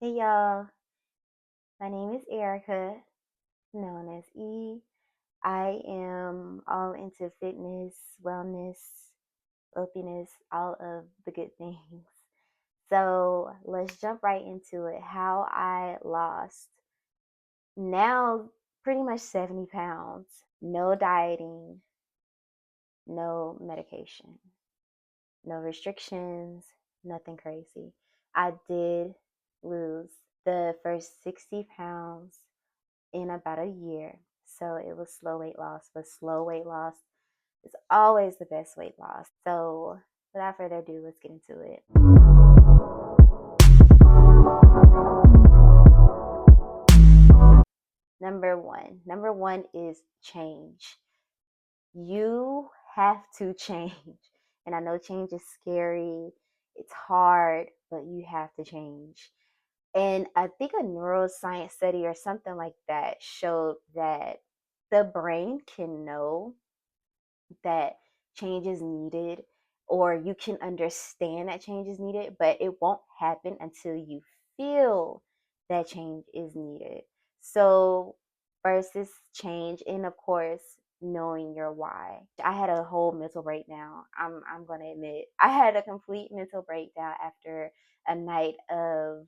Hey y'all, my name is Erica, known as E. I am all into fitness, wellness, healthiness, all of the good things. So let's jump right into it. How I lost now pretty much 70 pounds. No dieting, no medication, no restrictions, nothing crazy. I did lose the first 60 pounds in about a year. So it was slow weight loss, but slow weight loss is always the best weight loss. So without further ado, let's get into it. Number one is change. You have to change. And I know change is scary, it's hard, but you have to change. And I think a neuroscience study or something like that showed that the brain can know that change is needed, or you can understand that change is needed, but it won't happen until you feel that change is needed. So first is change, and of course knowing your why. I had a whole mental breakdown. I'm gonna admit I had a complete mental breakdown after a night of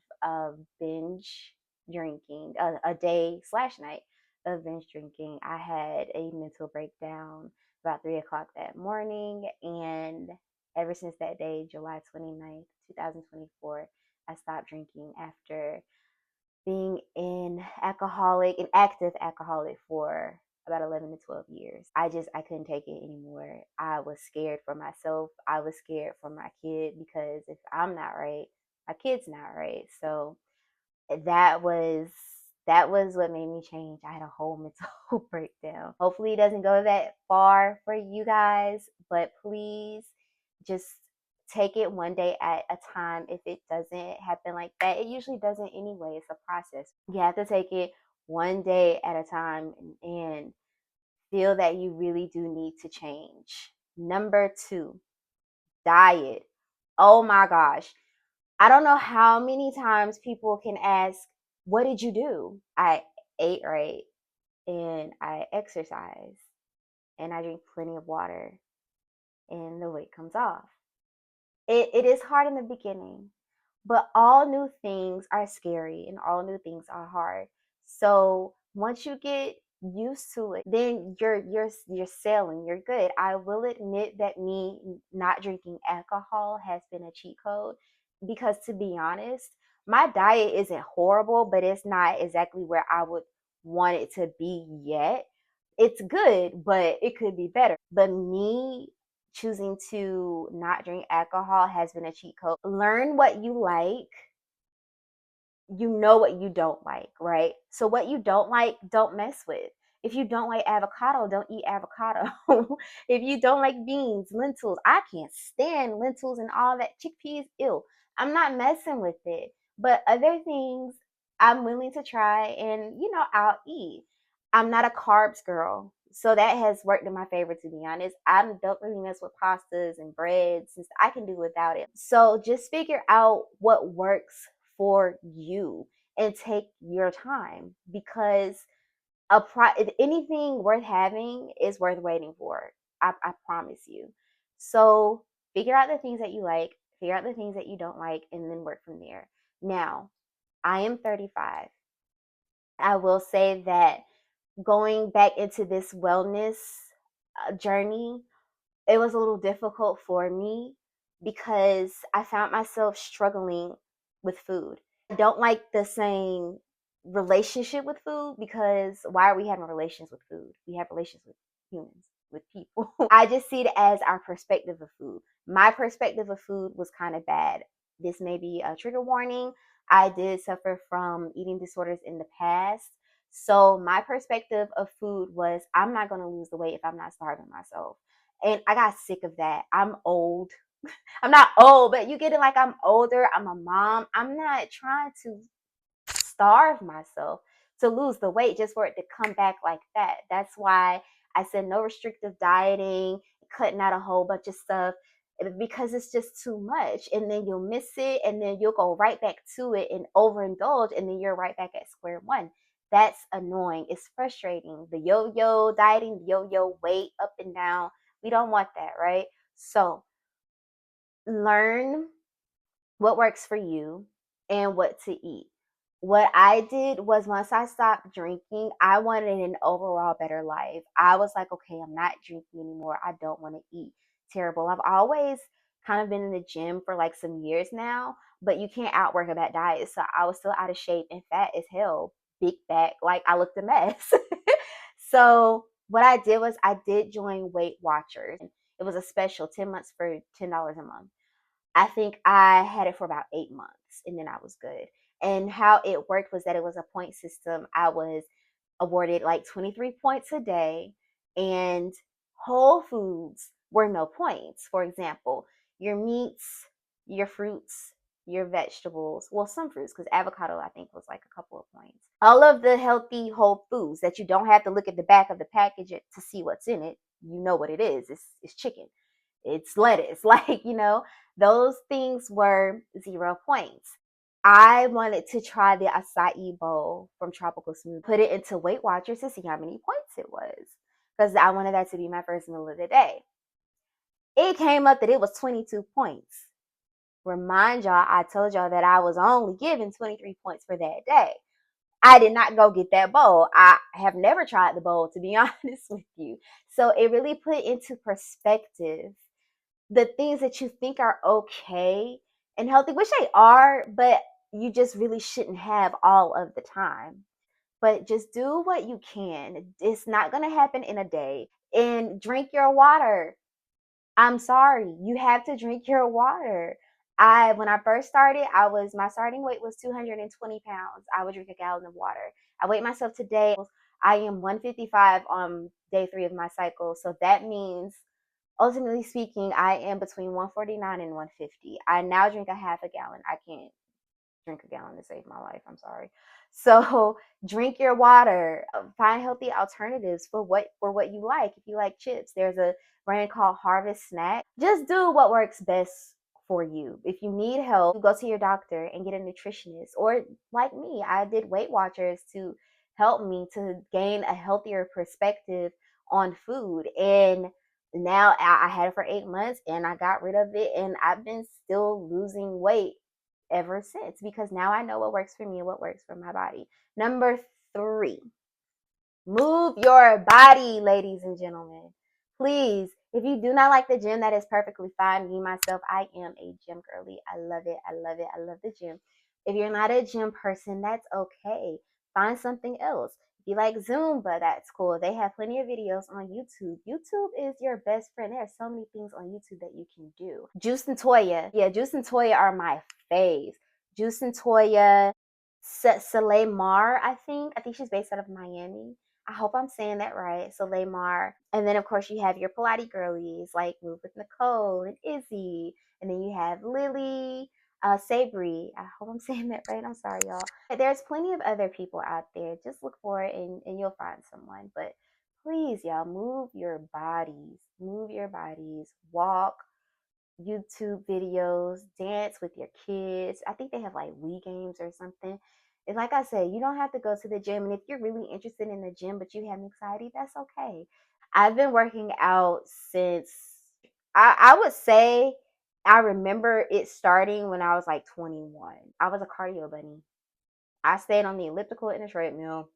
binge drinking, a day slash night of binge drinking. I had a mental breakdown about 3 o'clock that morning. And ever since that day, July 29th, 2024, I stopped drinking after being an active alcoholic for about 11 to 12 years. I couldn't take it anymore. I was scared for myself. I was scared for my kid, because if I'm not right, my kid's not right. So that was that was what made me change. I had a whole mental breakdown. Hopefully it doesn't go that far for you guys, but please just take it one day at a time. If it doesn't happen like that, it usually doesn't anyway. It's a process. You have to take it one day at a time and feel that you really do need to change. Number two, diet. Oh my gosh, I don't know how many times people can ask, what did you do? I ate right, and I exercise, and I drink plenty of water, and the weight comes off. It is hard in the beginning, but all new things are scary and all new things are hard. So once you get used to it, then you're sailing, you're good. I will admit that me not drinking alcohol has been a cheat code, because to be honest, my diet isn't horrible, but it's not exactly where I would want it to be yet. It's good, but it could be better. But me choosing to not drink alcohol has been a cheat code. Learn what you like, you know what you don't like, right? So what you don't like, don't mess with. If you don't like avocado, don't eat avocado. If you don't like beans, lentils, I can't stand lentils and all that. Chickpeas, ew. I'm not messing with it. But other things I'm willing to try, and I'll eat. I'm not a carbs girl. So that has worked in my favor, to be honest. I don't really mess with pastas and breads, since I can do without it. So just figure out what works for you and take your time, because anything worth having is worth waiting for. I promise you. So figure out the things that you like, figure out the things that you don't like, and then work from there. Now, I am 35. I will say that going back into this wellness journey, it was a little difficult for me, because I found myself struggling with food. I don't like the saying relationship with food, because why are we having relations with food? We have relations with humans, with people. I just see it as our perspective of food. My perspective of food was kind of bad. This may be a trigger warning. I did suffer from eating disorders in the past. So my perspective of food was, I'm not going to lose the weight if I'm not starving myself. And I got sick of that. I'm old. I'm not old, but you get it, like I'm older. I'm a mom. I'm not trying to starve myself to lose the weight just for it to come back like that. That's why I said no restrictive dieting, cutting out a whole bunch of stuff. because it's just too much. And then you'll miss it, and then you'll go right back to it and overindulge, and then you're right back at square one. That's annoying. It's frustrating. The yo-yo dieting, the yo-yo weight up and down. We don't want that, right? So learn what works for you and what to eat. What I did was, once I stopped drinking, I wanted an overall better life. I was like, okay, I'm not drinking anymore. I don't want to eat terrible. I've always kind of been in the gym for like some years now, but you can't outwork a bad diet. So I was still out of shape and fat as hell, big back, like I looked a mess. So what I did was I did join Weight Watchers. It was a special 10 months for $10 a month. I think I had it for about 8 months, and then I was good. And how it worked was that it was a point system. I was awarded like 23 points a day, and whole foods were no points. For example, your meats, your fruits, your vegetables, well, some fruits, because avocado I think was like a couple of points. All of the healthy whole foods that you don't have to look at the back of the package to see what's in it. You know what it is. It's chicken, it's lettuce, like, those things were 0 points. I wanted to try the acai bowl from Tropical Smoothie, put it into Weight Watchers to see how many points it was, because I wanted that to be my first meal of the day. It came up that it was 22 points. Remind y'all, I told y'all that I was only given 23 points for that day. I did not go get that bowl. I have never tried the bowl, to be honest with you. So it really put into perspective the things that you think are okay and healthy, which they are, but you just really shouldn't have all of the time. But just do what you can. It's not going to happen in a day. And drink your water. I'm sorry, you have to drink your water. When I first started, my starting weight was 220 pounds. I would drink a gallon of water. I weighed myself today. I am 155 on day 3 of my cycle. So that means, ultimately speaking, I am between 149 and 150. I now drink a half a gallon. I can't drink a gallon to save my life. I'm sorry. So drink your water. Find healthy alternatives for what you like. If you like chips, there's a brand called Harvest Snack. Just do what works best for you. If you need help, go to your doctor and get a nutritionist. Or like me, I did Weight Watchers to help me to gain a healthier perspective on food. And now I had it for 8 months and I got rid of it, and I've been still losing weight ever since, because now I know what works for me and what works for my body. Number 3, move your body, ladies and gentlemen. Please, if you do not like the gym, that is perfectly fine. Me, myself, I am a gym girly. I love it. I love it. I love the gym. If you're not a gym person, that's okay. Find something else. If you like Zumba, that's cool. They have plenty of videos on YouTube. YouTube is your best friend. There are so many things on YouTube that you can do. Juice and Toya. Yeah, Juice and Toya are my fave. Juice and Toya, Soleil Mar, I think. I think she's based out of Miami. I hope I'm saying that right. Soleil Mar. And then, of course, you have your Pilates girlies like Move with Nicole and Izzy. And then you have Lily, Sabri. I hope I'm saying that right. I'm sorry, y'all. There's plenty of other people out there. Just look for it, and you'll find someone. But please, y'all, move your bodies. Move your bodies. Walk, YouTube videos, dance with your kids. I think they have like Wii games or something. And like I said, you don't have to go to the gym. And if you're really interested in the gym, but you have anxiety, that's okay. I've been working out since, I would say, I remember it starting when I was like 21. I was a cardio bunny. I stayed on the elliptical and the treadmill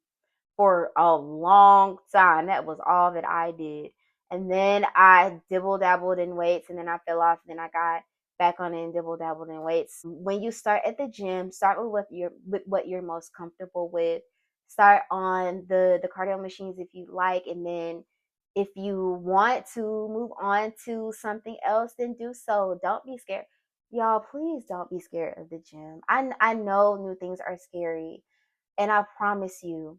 for a long time. That was all that I did. And then I dibble dabbled in weights, and then I fell off. And then I got back on it and dibble dabbled in weights. When you start at the gym, start with what you're most comfortable with. Start on the cardio machines if you like, and then if you want to move on to something else, then do so. Don't be scared. Y'all, please don't be scared of the gym. I know new things are scary, and I promise you,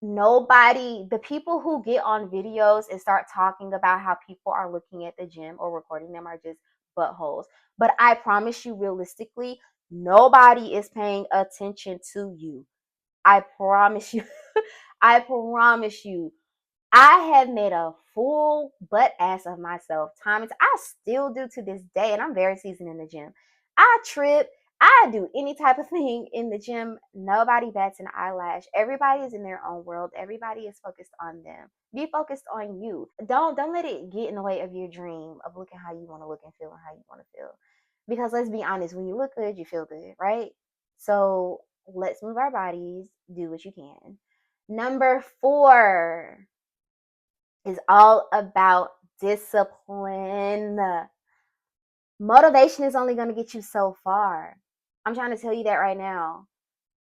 nobody, the people who get on videos and start talking about how people are looking at the gym or recording them are just buttholes. But I promise you, realistically, nobody is paying attention to you. I promise you. I promise you. I have made a full butt ass of myself time and I still do to this day, and I'm very seasoned in the gym. I trip. I do any type of thing in the gym. Nobody bats an eyelash. Everybody is in their own world. Everybody is focused on them. Be focused on you. Don't let it get in the way of your dream of looking how you want to look and feeling how you want to feel. Because let's be honest, when you look good, you feel good, right? So let's move our bodies. Do what you can. Number 4 is all about discipline. Motivation is only going to get you so far. I'm trying to tell you that right now.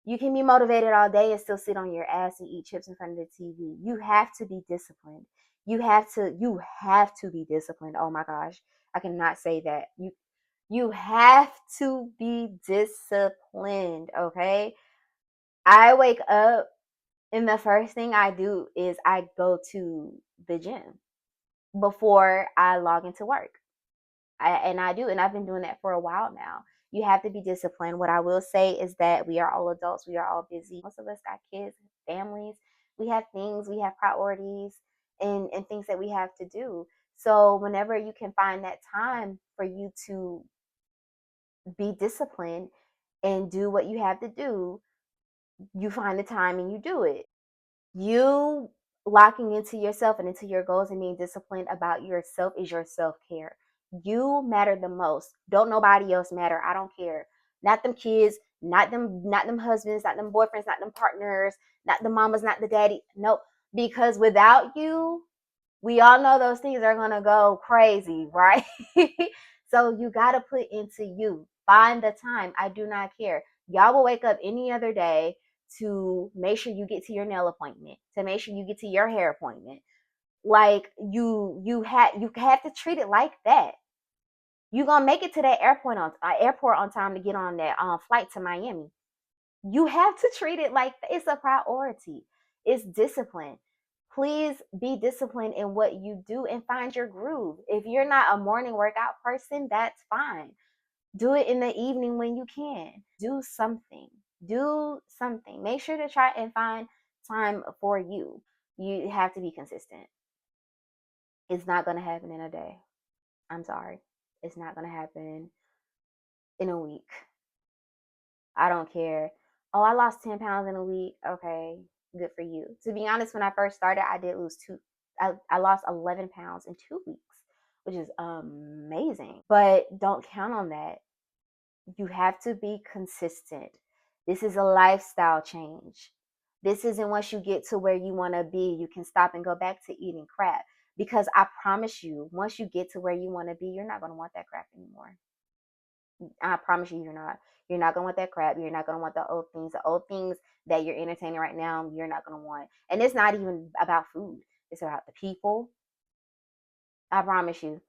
You can be motivated all day and still sit on your ass and eat chips in front of the TV. You have to be disciplined. You have to be disciplined. Oh my gosh. I cannot say that. You have to be disciplined, okay? I wake up and the first thing I do is I go to the gym before I log into work. And I do, and I've been doing that for a while now. You have to be disciplined. What I will say is that we are all adults, we are all busy. Most of us got kids, families, we have things, we have priorities and things that we have to do. So whenever you can find that time for you to be disciplined and do what you have to do, you find the time and you do it. You locking into yourself and into your goals and being disciplined about yourself is your self-care. You matter the most. Don't nobody else matter. I don't care. Not them kids, not them husbands, not them boyfriends, not them partners, not the mamas, not the daddy. No, because without you, we all know those things are going to go crazy, right? So you got to put into you. Find the time. I do not care. Y'all will wake up any other day to make sure you get to your nail appointment, to make sure you get to your hair appointment. Like you have to treat it like that. You gonna make it to that airport on time to get on that flight to Miami. You have to treat it like it's a priority. It's discipline. Please be disciplined in what you do and find your groove. If you're not a morning workout person, that's fine. Do it in the evening when you can. Do something. Do something. Make sure to try and find time for you. You have to be consistent. It's not going to happen in a day. I'm sorry. It's not going to happen in a week. I don't care. Oh, I lost 10 pounds in a week. Okay, good for you. To be honest, when I first started, I did lose I lost 11 pounds in 2 weeks, which is amazing. But don't count on that. You have to be consistent. This is a lifestyle change. This isn't once you get to where you want to be, you can stop and go back to eating crap. Because I promise you, once you get to where you want to be, you're not going to want that crap anymore. I promise you, you're not. You're not gonna want that crap. You're not gonna want the old things. The old things that you're entertaining right now, you're not gonna want. And it's not even about food. It's about the people. I promise you.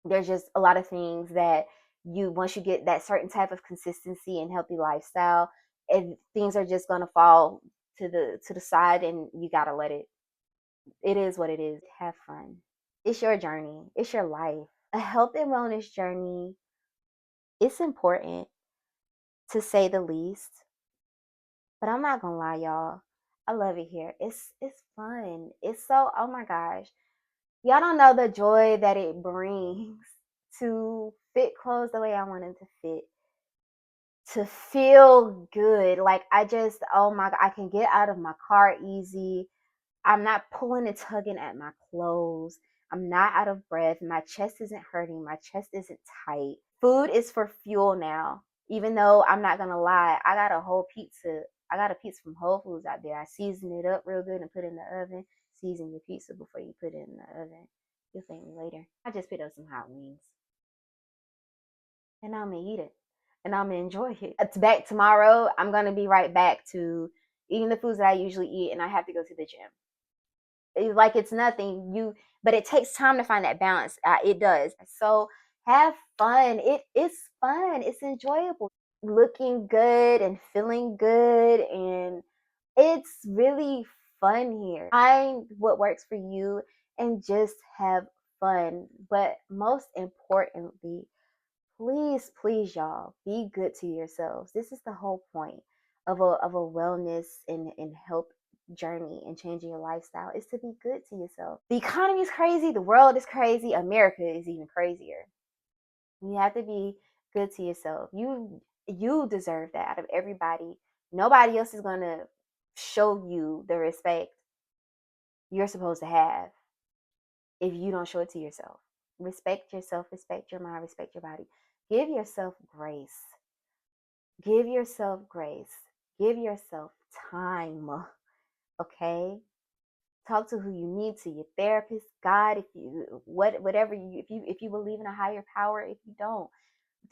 There's just a lot of things that you once you get that certain type of consistency and healthy lifestyle, and things are just gonna fall to the side, and you gotta let it. It is what it is. Have fun. It's your journey. It's your life. A health and wellness journey. It's important to say the least. But I'm not gonna lie, y'all. I love it here. It's fun. It's so oh my gosh. Y'all don't know the joy that it brings to fit clothes the way I want them to fit. To feel good. Like I just oh my god, I can get out of my car easy. I'm not pulling and tugging at my clothes. I'm not out of breath. My chest isn't hurting. My chest isn't tight. Food is for fuel now. Even though I'm not gonna lie, I got a whole pizza. I got a pizza from Whole Foods out there. I season it up real good and put it in the oven. Season your pizza before you put it in the oven. You'll thank me later. I just picked up some hot wings and I'm gonna eat it and I'm gonna enjoy it. It's back tomorrow. I'm gonna be right back to eating the foods that I usually eat, and I have to go to the gym. Like it's nothing but it takes time to find that balance. It does. So have fun. It's fun. It's enjoyable. Looking good and feeling good, and it's really fun here. Find what works for you and just have fun. But most importantly, please y'all, be good to yourselves. This is the whole point of a wellness and health journey and changing your lifestyle is to be good to yourself. The economy is crazy, the world is crazy, America is even crazier. You have to be good to yourself. You deserve that out of everybody. Nobody else is gonna show you the respect you're supposed to have if you don't show it to yourself. Respect yourself, respect your mind, respect your body. Give yourself grace. Give yourself grace. Give yourself time. Okay? Talk to who you need to, your therapist, God, if you whatever you if you believe in a higher power, if you don't,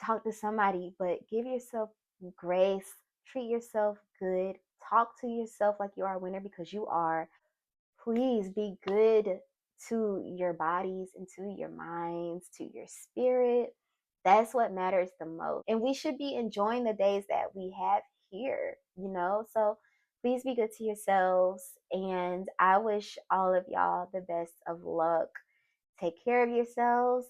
talk to somebody, but give yourself grace, treat yourself good, talk to yourself like you are a winner because you are. Please be good to your bodies and to your minds, to your spirit. That's what matters the most. And we should be enjoying the days that we have here, you know? So please be good to yourselves. And I wish all of y'all the best of luck. Take care of yourselves.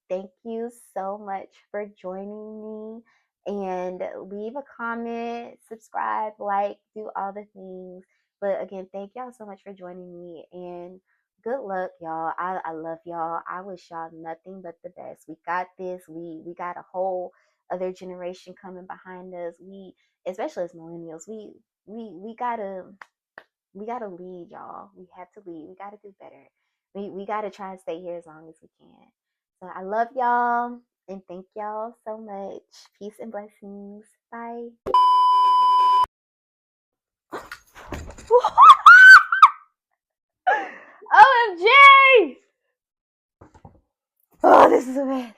Thank you so much for joining me. And leave a comment, subscribe, like, do all the things. But again, thank y'all so much for joining me. And good luck, y'all. I love y'all. I wish y'all nothing but the best. We got this. We got a whole other generation coming behind us. We, especially as millennials, we gotta lead, y'all. We have to lead. We gotta do better. We gotta try and stay here as long as we can. So I love y'all and thank y'all so much. Peace and blessings. Bye. OMG! Oh, this is a mess.